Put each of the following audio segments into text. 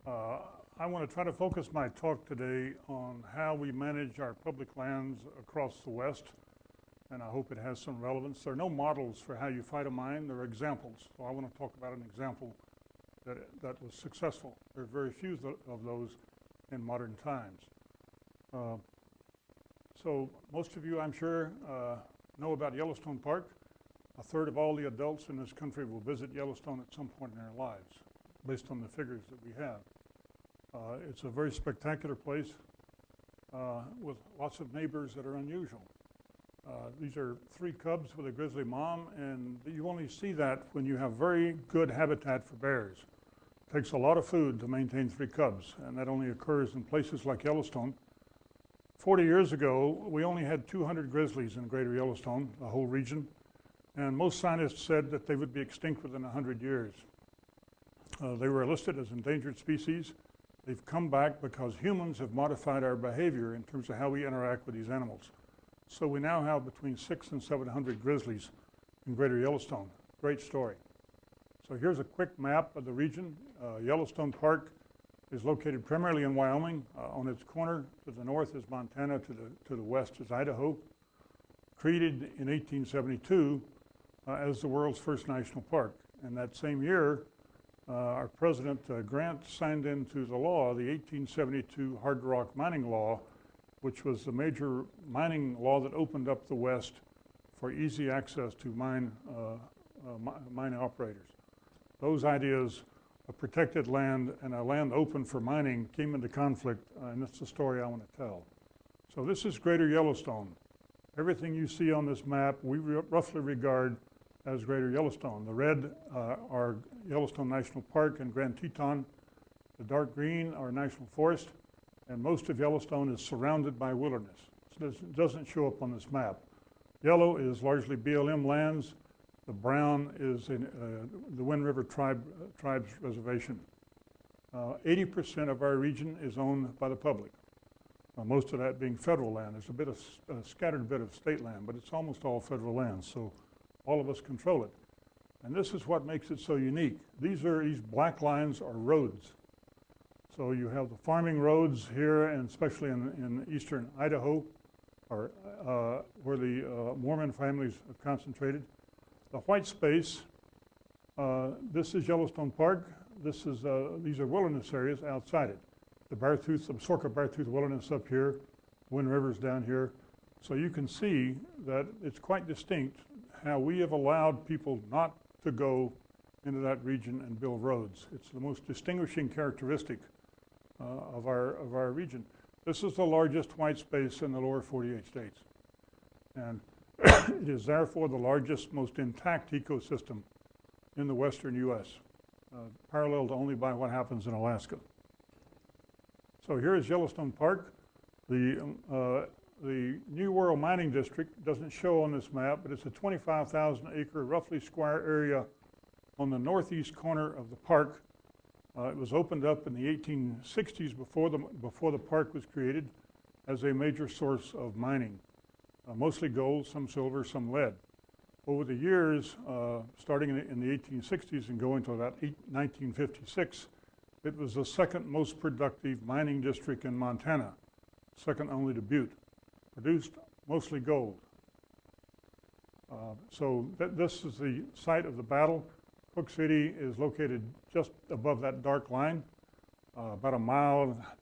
Uh, I want to try to focus my talk today on how we manage our public lands across the West, and I hope it has some relevance. There are no models for how you fight a mine, there are examples. So I want to talk about an example that was successful. There are very few of those in modern times. So most of you, I'm sure, know about Yellowstone Park. A third of all the adults in this country will visit Yellowstone at some point in their lives, based on the figures that we have. It's a very spectacular place with lots of neighbors that are unusual. These are 3 cubs with a grizzly mom, and you only see that when you have very good habitat for bears. It takes a lot of food to maintain 3 cubs, and that only occurs in places like Yellowstone. 40 years ago, we only had 200 grizzlies in Greater Yellowstone, the whole region, and most scientists said that they would be extinct within 100 years. They were listed as endangered species. They've come back because humans have modified our behavior in terms of how we interact with these animals. So we now have between 600 and 700 grizzlies in Greater Yellowstone. Great story. So here's a quick map of the region. Yellowstone Park is located primarily in Wyoming. On its corner to the north is Montana, to the west is Idaho. Created in 1872 as the world's first national park. And that same year, our President Grant signed into the law the 1872 Hard Rock Mining Law, which was the major mining law that opened up the West for easy access to mine operators. Those ideas of protected land and a land open for mining came into conflict, and that's the story I want to tell. So this is Greater Yellowstone. Everything you see on this map we roughly regard as Greater Yellowstone. The red are Yellowstone National Park and Grand Teton. The dark green are National Forest, and most of Yellowstone is surrounded by wilderness. So it doesn't show up on this map. Yellow is largely BLM lands. The brown is in, the Wind River Tribes Reservation. 80% of our region is owned by the public, most of that being federal land. There's a bit of scattered bit of state land, but it's almost all federal land, so all of us control it. And this is what makes it so unique. These black lines are roads. So you have the farming roads here, and especially in eastern Idaho, or where the Mormon families are concentrated. The white space, this is Yellowstone Park. These are wilderness areas outside it. The Sorka Beartooth Wilderness up here, Wind River's down here. So you can see that it's quite distinct how we have allowed people not to go into that region and build roads. It's the most distinguishing characteristic of our region. This is the largest white space in the lower 48 states. And it is therefore the largest, most intact ecosystem in the western U.S., paralleled only by what happens in Alaska. So here is Yellowstone Park. The New World Mining District doesn't show on this map, but it's a 25,000 acre, roughly square area on the northeast corner of the park. It was opened up in the 1860s before the park was created as a major source of mining, mostly gold, some silver, some lead. Over the years, starting in the 1860s and going to about 1956, it was the second most productive mining district in Montana, second only to Butte. Produced mostly gold. So this is the site of the battle. Cook City is located just above that dark line, about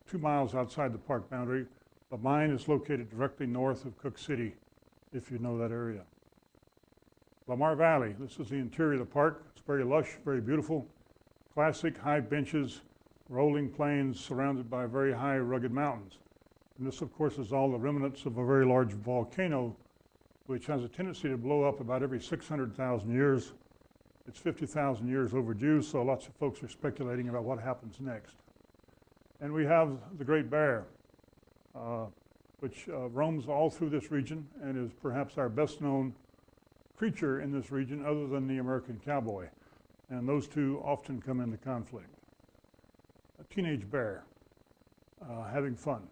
2 miles outside the park boundary. The mine is located directly north of Cook City, if you know that area. Lamar Valley, this is the interior of the park. It's very lush, very beautiful. Classic high benches, rolling plains surrounded by very high rugged mountains. And this, of course, is all the remnants of a very large volcano, which has a tendency to blow up about every 600,000 years. It's 50,000 years overdue, so lots of folks are speculating about what happens next. And we have the great bear, which roams all through this region and is perhaps our best known creature in this region other than the American cowboy. And those two often come into conflict. A teenage bear, having fun.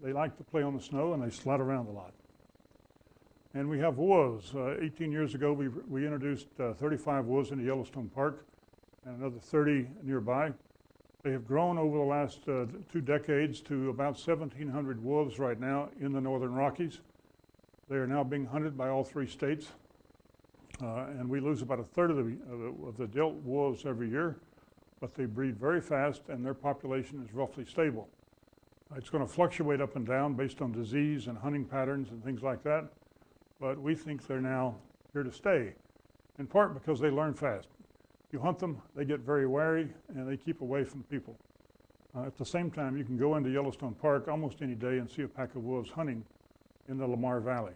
They like to play on the snow and they slide around a lot. And we have wolves. 18 years ago, we introduced 35 wolves into Yellowstone Park and another 30 nearby. They have grown over the last 2 decades to about 1,700 wolves right now in the northern Rockies. They are now being hunted by all 3 states, and we lose about 1/3 of the adult wolves every year, but they breed very fast and their population is roughly stable. It's going to fluctuate up and down based on disease and hunting patterns and things like that, but we think they're now here to stay, in part because they learn fast. You hunt them, they get very wary, and they keep away from people. At the same time, you can go into Yellowstone Park almost any day and see a pack of wolves hunting in the Lamar Valley.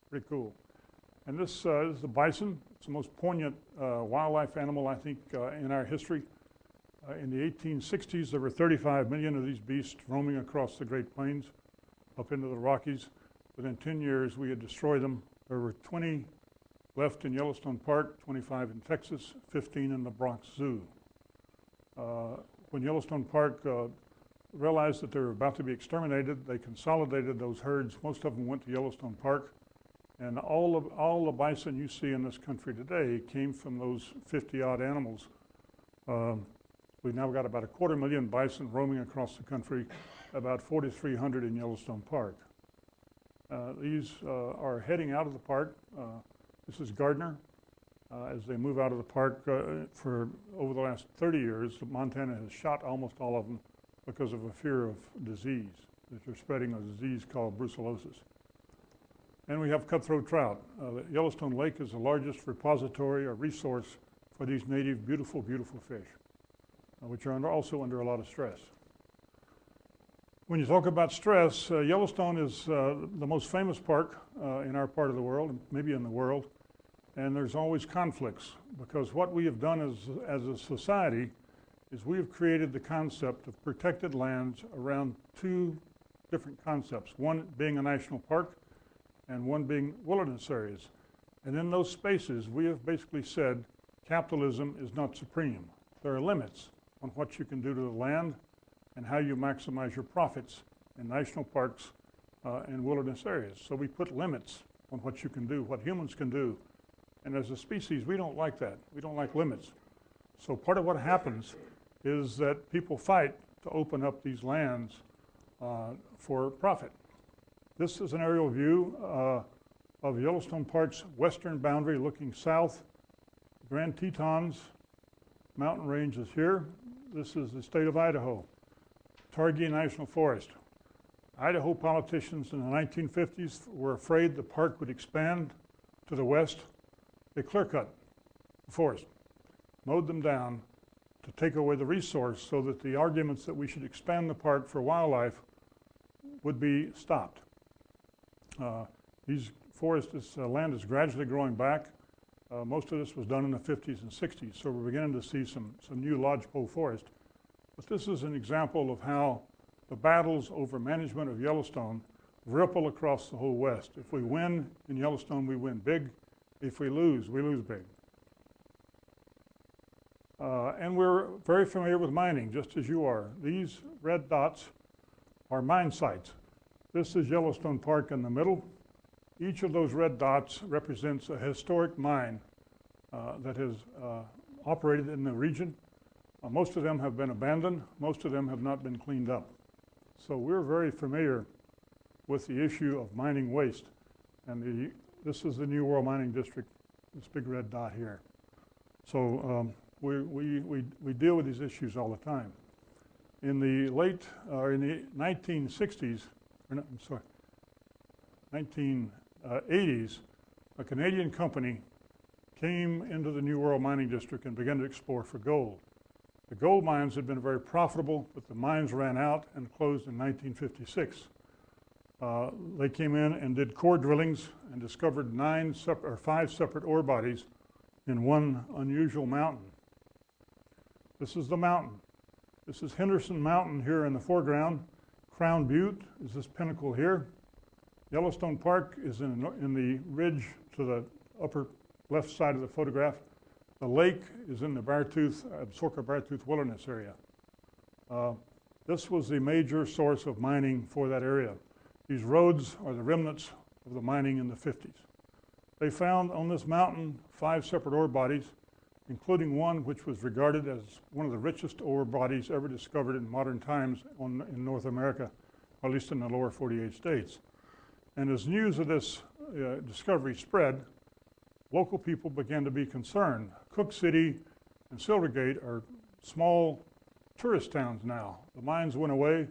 Pretty cool. And this is the bison. It's the most poignant wildlife animal, I think, in our history. In the 1860s, there were 35 million of these beasts roaming across the Great Plains up into the Rockies. Within 10 years, we had destroyed them. There were 20 left in Yellowstone Park, 25 in Texas, 15 in the Bronx Zoo. When Yellowstone Park realized that they were about to be exterminated, they consolidated those herds. Most of them went to Yellowstone Park, and all the bison you see in this country today came from those 50-odd animals. We've now got about 250,000 bison roaming across the country, about 4,300 in Yellowstone Park. These are heading out of the park. This is Gardner. As they move out of the park for over the last 30 years, Montana has shot almost all of them because of a fear of disease, that they're spreading a disease called brucellosis. And we have cutthroat trout. Yellowstone Lake is the largest repository or resource for these native, beautiful, beautiful fish, which are also under a lot of stress. When you talk about stress, Yellowstone is the most famous park in our part of the world, maybe in the world, and there's always conflicts, because what we have done as a society is we have created the concept of protected lands around 2 different concepts, one being a national park and one being wilderness areas. And in those spaces, we have basically said capitalism is not supreme. There are limits on what you can do to the land and how you maximize your profits in national parks and wilderness areas. So we put limits on what you can do, what humans can do. And as a species, we don't like that. We don't like limits. So part of what happens is that people fight to open up these lands for profit. This is an aerial view of Yellowstone Park's western boundary looking south. Grand Tetons mountain range is here. This is the state of Idaho. Targhee National Forest. Idaho politicians in the 1950s were afraid the park would expand to the west. They clear-cut the forest, mowed them down to take away the resource so that the arguments that we should expand the park for wildlife would be stopped. This land is gradually growing back. Most of this was done in the 50s and 60s, so we're beginning to see some new lodgepole forest. But this is an example of how the battles over management of Yellowstone ripple across the whole West. If we win in Yellowstone, we win big. If we lose big. And we're very familiar with mining, just as you are. These red dots are mine sites. This is Yellowstone Park in the middle. Each of those red dots represents a historic mine that has operated in the region. Most of them have been abandoned. Most of them have not been cleaned up. So we're very familiar with the issue of mining waste. And this is the New World Mining District, this big red dot here. So we deal with these issues all the time. In the 1960s, or no, I'm sorry, 1980s, a Canadian company came into the New World Mining District and began to explore for gold. The gold mines had been very profitable, but the mines ran out and closed in 1956. They came in and did core drillings and discovered 5 separate ore bodies in one unusual mountain. This is the mountain. This is Henderson Mountain here in the foreground. Crown Butte is this pinnacle here. Yellowstone Park is in the ridge to the upper left side of the photograph. The lake is in the Absaroka-Beartooth Wilderness area. This was the major source of mining for that area. These roads are the remnants of the mining in the 50s. They found on this mountain 5 separate ore bodies. including one which was regarded as one of the richest ore bodies ever discovered in modern times in North America, or at least in the lower 48 states. And as news of this discovery spread, local people began to be concerned. Cook City and Silvergate are small tourist towns now. The mines went away.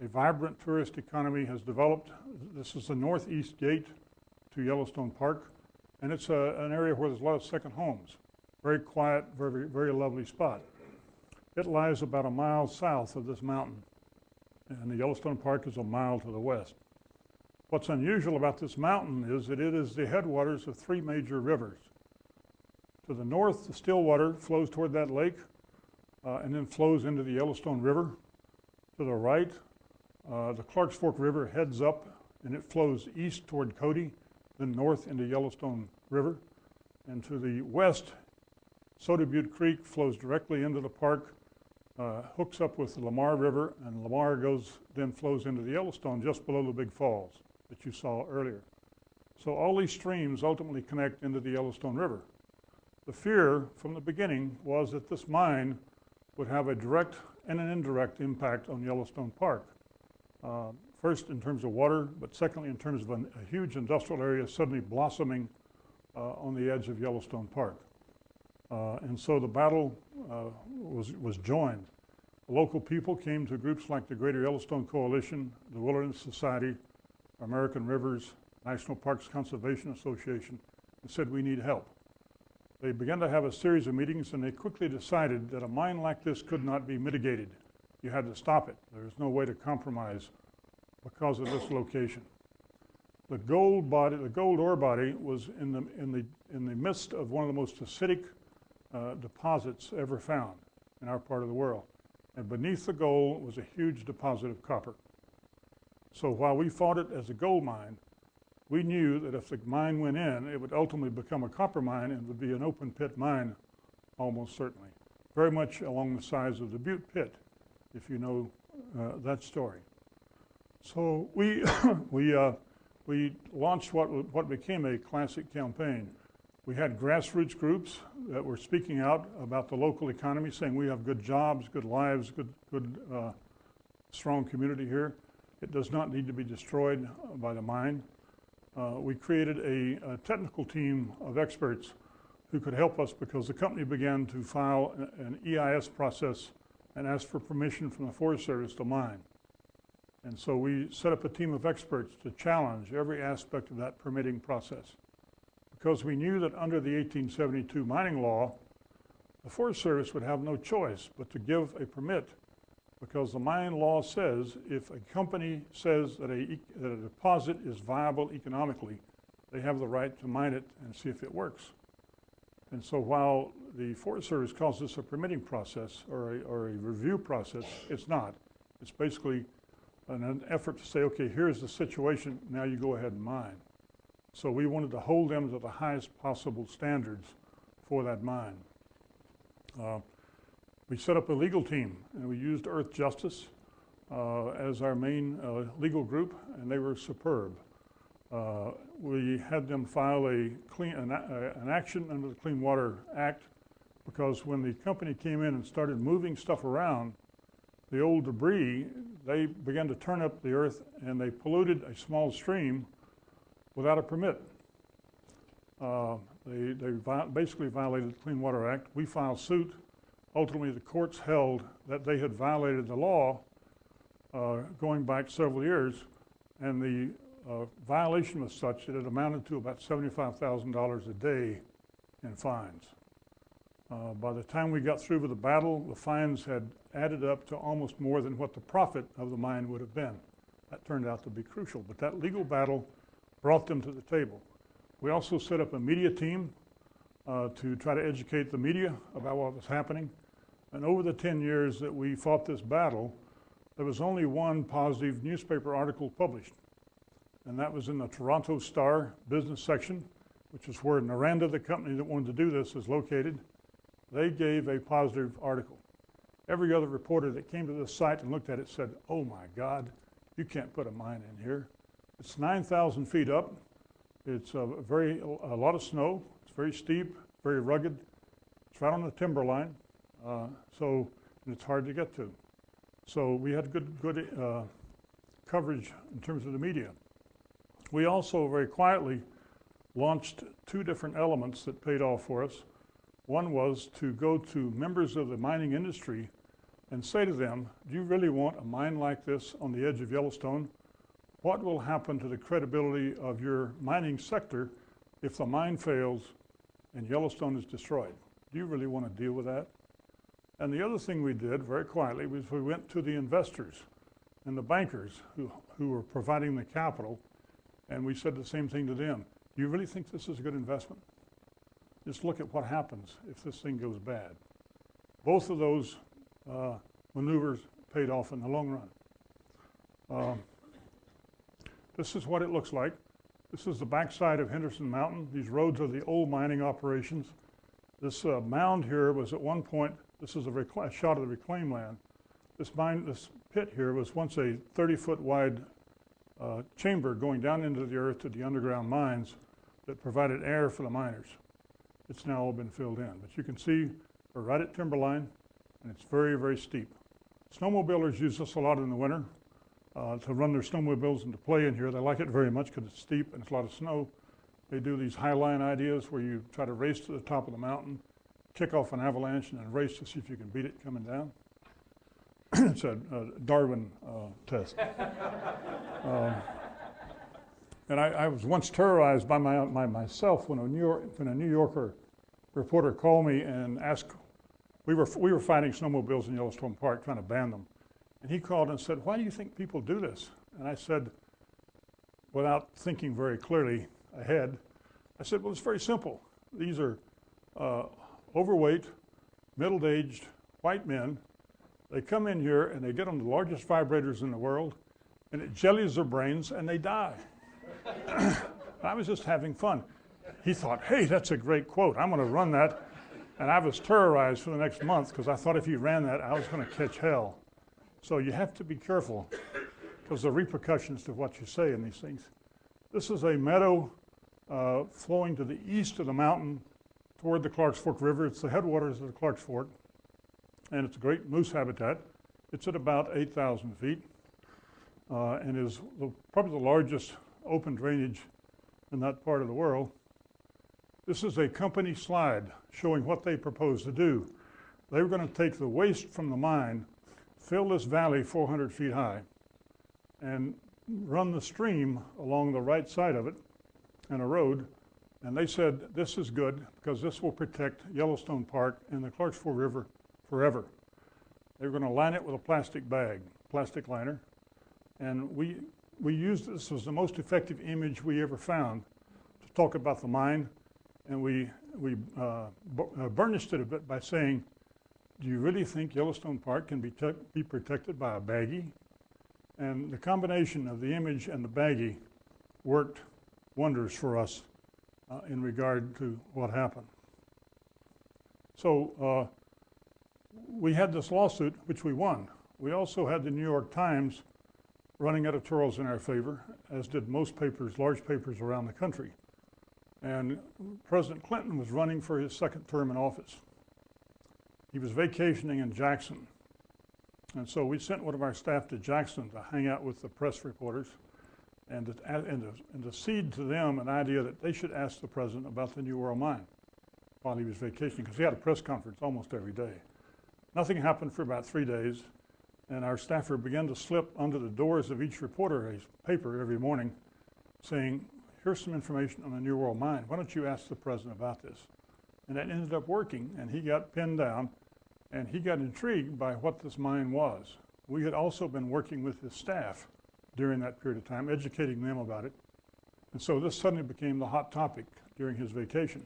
A vibrant tourist economy has developed. This is the northeast gate to Yellowstone Park, and it's an area where there's a lot of second homes. Very quiet, very, very lovely spot. It lies about a mile south of this mountain, and the Yellowstone Park is a mile to the west. What's unusual about this mountain is that it is the headwaters of three major rivers. To the north, the Stillwater flows toward that lake and then flows into the Yellowstone River. To the right, the Clarks Fork River heads up and it flows east toward Cody, then north into Yellowstone River. And to the west, Soda Butte Creek flows directly into the park, hooks up with the Lamar River, and Lamar then flows into the Yellowstone just below the big falls that you saw earlier. So all these streams ultimately connect into the Yellowstone River. The fear from the beginning was that this mine would have a direct and an indirect impact on Yellowstone Park. First in terms of water, but secondly in terms of a huge industrial area suddenly blossoming on the edge of Yellowstone Park. And so the battle was joined. The local people came to groups like the Greater Yellowstone Coalition, the Wilderness Society, American Rivers, National Parks Conservation Association, and said, we need help. They began to have a series of meetings, and they quickly decided that a mine like this could not be mitigated. You had to stop it. There was no way to compromise because of this location. The gold ore body was in the midst of one of the most acidic deposits ever found in our part of the world. And beneath the gold was a huge deposit of copper. So while we fought it as a gold mine, we knew that if the mine went in, it would ultimately become a copper mine and would be an open pit mine, almost certainly. Very much along the size of the Butte Pit, if you know that story. So we launched what became a classic campaign. We had grassroots groups that were speaking out about the local economy, saying we have good jobs, good lives, good strong community here. It does not need to be destroyed by the mine. We created a technical team of experts who could help us because the company began to file an EIS process and ask for permission from the Forest Service to mine. And so we set up a team of experts to challenge every aspect of that permitting process. Because we knew that under the 1872 mining law, the Forest Service would have no choice but to give a permit, because the mining law says if a company says that a deposit is viable economically, they have the right to mine it and see if it works. And so while the Forest Service calls this a permitting process or a review process, it's not. It's basically an effort to say, okay, here's the situation, now you go ahead and mine. So we wanted to hold them to the highest possible standards for that mine. We set up a legal team, and we used Earth Justice as our main legal group, and they were superb. We had them file an action under the Clean Water Act, because when the company came in and started moving stuff around, the old debris, they began to turn up the earth, and they polluted a small stream without a permit. They basically violated the Clean Water Act. We filed suit. Ultimately, the courts held that they had violated the law going back several years, and the violation was such that it amounted to about $75,000 a day in fines. By the time we got through with the battle, the fines had added up to almost more than what the profit of the mine would have been. That turned out to be crucial, but that legal battle brought them to the table. We also set up a media team to try to educate the media about what was happening. And over the 10 years that we fought this battle, there was only one positive newspaper article published. And that was in the Toronto Star business section, which is where Noranda, the company that wanted to do this, is located. They gave a positive article. Every other reporter that came to this site and looked at it said, oh my God, you can't put a mine in here. It's 9,000 feet up. It's a lot of snow. It's very steep, very rugged. It's right on the timberline, and it's hard to get to. So we had good coverage in terms of the media. We also very quietly launched 2 different elements that paid off for us. One was to go to members of the mining industry and say to them, do you really want a mine like this on the edge of Yellowstone? What will happen to the credibility of your mining sector if the mine fails and Yellowstone is destroyed? Do you really want to deal with that? And the other thing we did very quietly was we went to the investors and the bankers who were providing the capital, and we said the same thing to them. Do you really think this is a good investment? Just look at what happens if this thing goes bad. Both of those maneuvers paid off in the long run. This is what it looks like. This is the backside of Henderson Mountain. These roads are the old mining operations. This mound here was at one point, this is a shot of the reclaimed land. This pit here was once a 30-foot wide chamber going down into the earth to the underground mines that provided air for the miners. It's now all been filled in. But you can see we're right at timberline, and it's very, very steep. Snowmobilers use this a lot in the winter to run their snowmobiles and to play in here. They like it very much because it's steep and it's a lot of snow. They do these high line ideas where you try to race to the top of the mountain, kick off an avalanche, and then race to see if you can beat it coming down. It's a Darwin test. And I was once terrorized by myself when a New Yorker reporter called me and asked, we were fighting snowmobiles in Yellowstone Park, trying to ban them. And he called and said, why do you think people do this? And I said, without thinking very clearly ahead, I said, well, it's very simple. These are overweight, middle-aged white men. They come in here and they get on the largest vibrators in the world, and it jellies their brains and they die. I was just having fun. He thought, hey, that's a great quote. I'm going to run that. And I was terrorized for the next month because I thought if he ran that, I was going to catch hell. So you have to be careful because the repercussions to what you say in these things. This is a meadow flowing to the east of the mountain toward the Clarks Fork River. It's the headwaters of the Clarks Fork, and it's a great moose habitat. It's at about 8,000 feet and is probably the largest open drainage in that part of the world. This is a company slide showing what they propose to do. They were going to take the waste from the mine, fill this valley 400 feet high, and run the stream along the right side of it and a road. And they said, this is good because this will protect Yellowstone Park and the Clarks Fork River forever. They were going to line it with a plastic bag, plastic liner. And we used this as the most effective image we ever found to talk about the mine. And we burnished it a bit by saying, do you really think Yellowstone Park can be protected by a baggie? And the combination of the image and the baggie worked wonders for us in regard to what happened. So we had this lawsuit, which we won. We also had the New York Times running editorials in our favor, as did most papers, large papers around the country. And President Clinton was running for his second term in office. He was vacationing in Jackson. And so we sent one of our staff to Jackson to hang out with the press reporters and to seed to them an idea that they should ask the president about the New World Mine while he was vacationing, because he had a press conference almost every day. Nothing happened for about 3 days, and our staffer began to slip under the doors of each reporter a paper every morning saying, here's some information on the New World Mine. Why don't you ask the president about this? And that ended up working, and he got pinned down, and he got intrigued by what this mine was. We had also been working with his staff during that period of time, educating them about it. And so this suddenly became the hot topic during his vacation.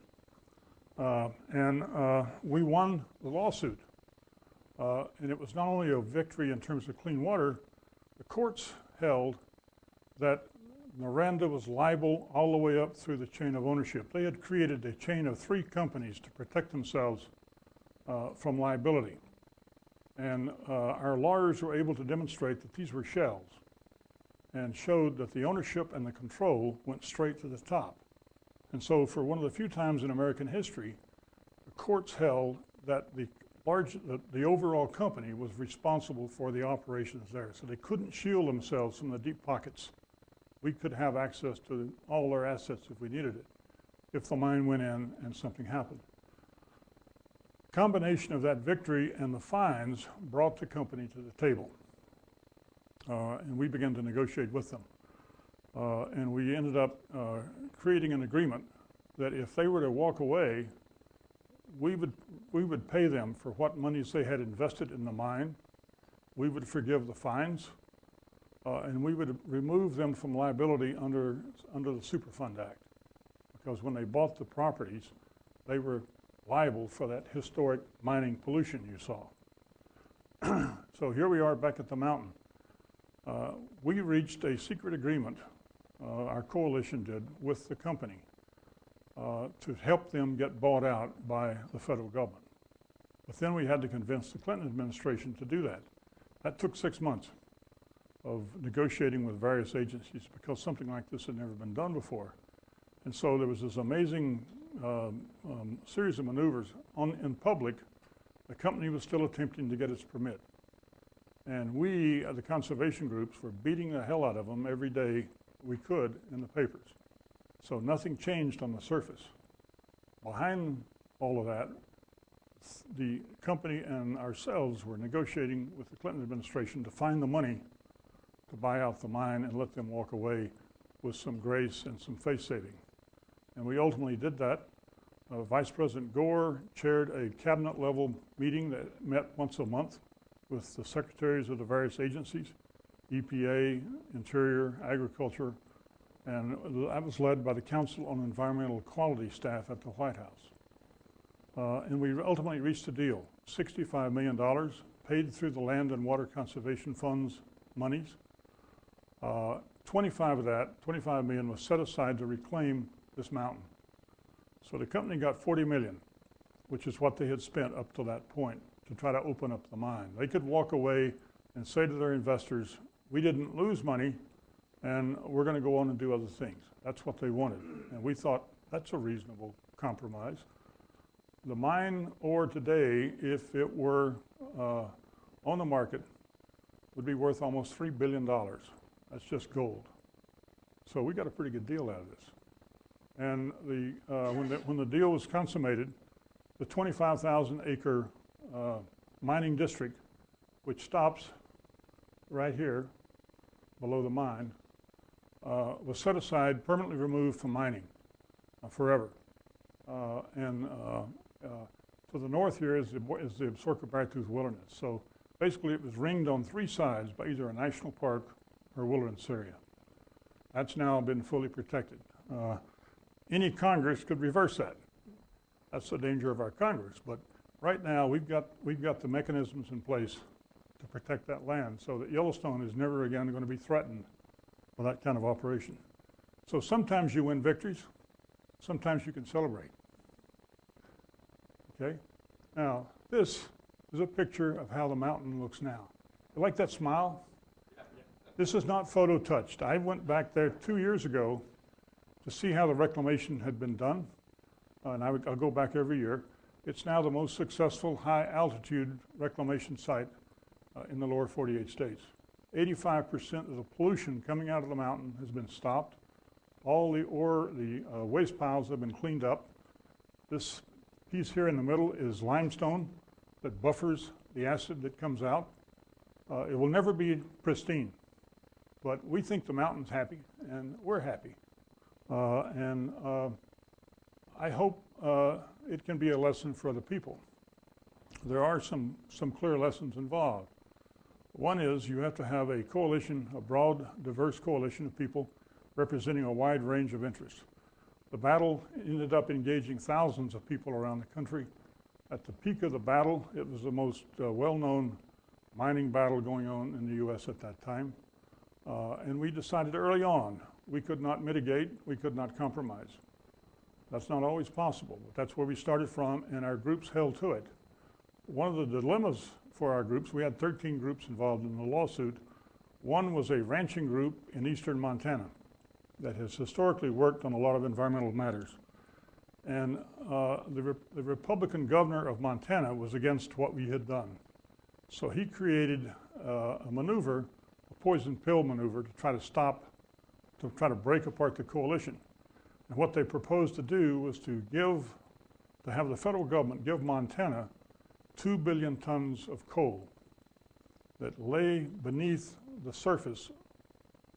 We won the lawsuit. And it was not only a victory in terms of clean water, the courts held that Miranda was liable all the way up through the chain of ownership. They had created a chain of 3 companies to protect themselves from liability. And our lawyers were able to demonstrate that these were shells and showed that the ownership and the control went straight to the top. And so for one of the few times in American history, the courts held that the overall company was responsible for the operations there, so they couldn't shield themselves from the deep pockets. We could have access to all their assets if we needed it, if the mine went in and something happened. Combination of that victory and the fines brought the company to the table, and we began to negotiate with them. And we ended up creating an agreement that if they were to walk away, we would pay them for what monies they had invested in the mine. We would forgive the fines, and we would remove them from liability under the Superfund Act, because when they bought the properties, they were liable for that historic mining pollution you saw. So here we are back at the mountain. We reached a secret agreement, our coalition did, with the company to help them get bought out by the federal government. But then we had to convince the Clinton administration to do that. That took 6 months of negotiating with various agencies because something like this had never been done before. And so there was this amazing series of maneuvers. In public, the company was still attempting to get its permit. And we, the conservation groups, were beating the hell out of them every day we could in the papers. So nothing changed on the surface. Behind all of that, the company and ourselves were negotiating with the Clinton administration to find the money to buy out the mine and let them walk away with some grace and some face saving. And we ultimately did that. Vice President Gore chaired a cabinet level meeting that met once a month with the secretaries of the various agencies, EPA, Interior, Agriculture, and that was led by the Council on Environmental Quality staff at the White House. And we ultimately reached a deal, $65 million paid through the Land and Water Conservation Fund's monies. 25 million was set aside to reclaim this mountain. So the company got 40 million, which is what they had spent up to that point to try to open up the mine. They could walk away and say to their investors, we didn't lose money, and we're going to go on and do other things. That's what they wanted. And we thought that's a reasonable compromise. The mine ore today, if it were on the market, would be worth almost $3 billion. That's just gold. So we got a pretty good deal out of this. And when the deal was consummated, the 25,000 acre mining district, which stops right here below the mine, was set aside, permanently removed from mining forever. To the north here is the Absaroka Beartooth Wilderness. So basically it was ringed on 3 sides by either a national park or wilderness area. That's now been fully protected. Any Congress could reverse that. That's the danger of our Congress. But right now we've got the mechanisms in place to protect that land so that Yellowstone is never again going to be threatened with that kind of operation. So sometimes you win victories, sometimes you can celebrate. Okay? Now, this is a picture of how the mountain looks now. You like that smile? This is not photo touched. I went back there 2 years ago to see how the reclamation had been done, and I'll go back every year. It's now the most successful high altitude reclamation site in the lower 48 states. 85% of the pollution coming out of the mountain has been stopped. All the waste piles have been cleaned up. This piece here in the middle is limestone that buffers the acid that comes out. It will never be pristine, but we think the mountain's happy, and we're happy. I hope it can be a lesson for other people. There are some clear lessons involved. One is you have to have a coalition, a broad, diverse coalition of people representing a wide range of interests. The battle ended up engaging thousands of people around the country. At the peak of the battle, it was the most well-known mining battle going on in the U.S. at that time. And we decided early on we could not mitigate, we could not compromise. That's not always possible, but that's where we started from, and our groups held to it. One of the dilemmas for our groups, we had 13 groups involved in the lawsuit. One was a ranching group in eastern Montana that has historically worked on a lot of environmental matters. And the Republican governor of Montana was against what we had done. So he created a maneuver, a poison pill maneuver, to try to break apart the coalition. And what they proposed to do was to have the federal government give Montana 2 billion tons of coal that lay beneath the surface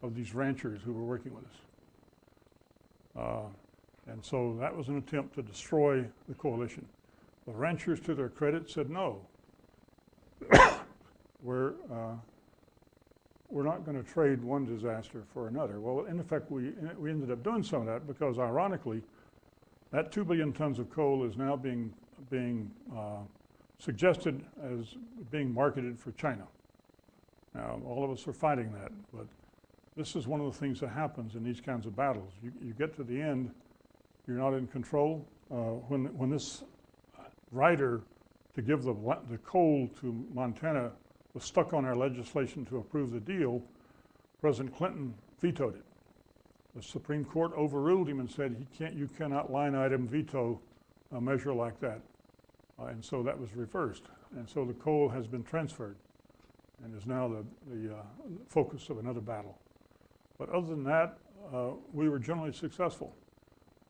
of these ranchers who were working with us. And so that was an attempt to destroy the coalition. The ranchers, to their credit, said no. We're not going to trade one disaster for another. Well, in effect, we ended up doing some of that because, ironically, that 2 billion tons of coal is now being suggested as being marketed for China. Now, all of us are fighting that, but this is one of the things that happens in these kinds of battles. You get to the end, you're not in control. When this rider to give the coal to Montana was stuck on our legislation to approve the deal, President Clinton vetoed it. The Supreme Court overruled him and said you cannot line item veto a measure like that. And so that was reversed. And so the coal has been transferred and is now the focus of another battle. But other than that, we were generally successful.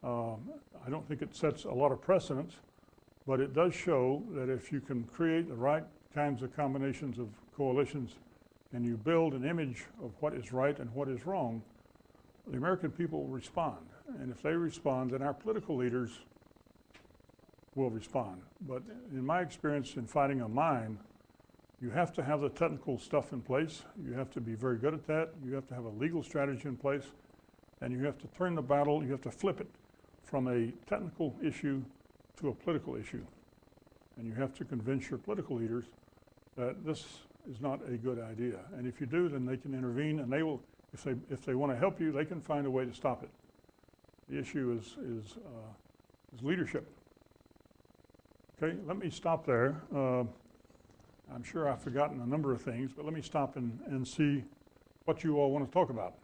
I don't think it sets a lot of precedents, but it does show that if you can create the right kinds of combinations of coalitions and you build an image of what is right and what is wrong, the American people will respond. And if they respond, then our political leaders will respond. But in my experience in fighting a mine, you have to have the technical stuff in place. You have to be very good at that. You have to have a legal strategy in place. And you have to turn the battle, you have to flip it from a technical issue to a political issue. And you have to convince your political leaders that this is not a good idea. And if you do, then they can intervene, and they will, if they want to help you, they can find a way to stop it. The issue is leadership. Okay, let me stop there. I'm sure I've forgotten a number of things, but let me stop and see what you all want to talk about.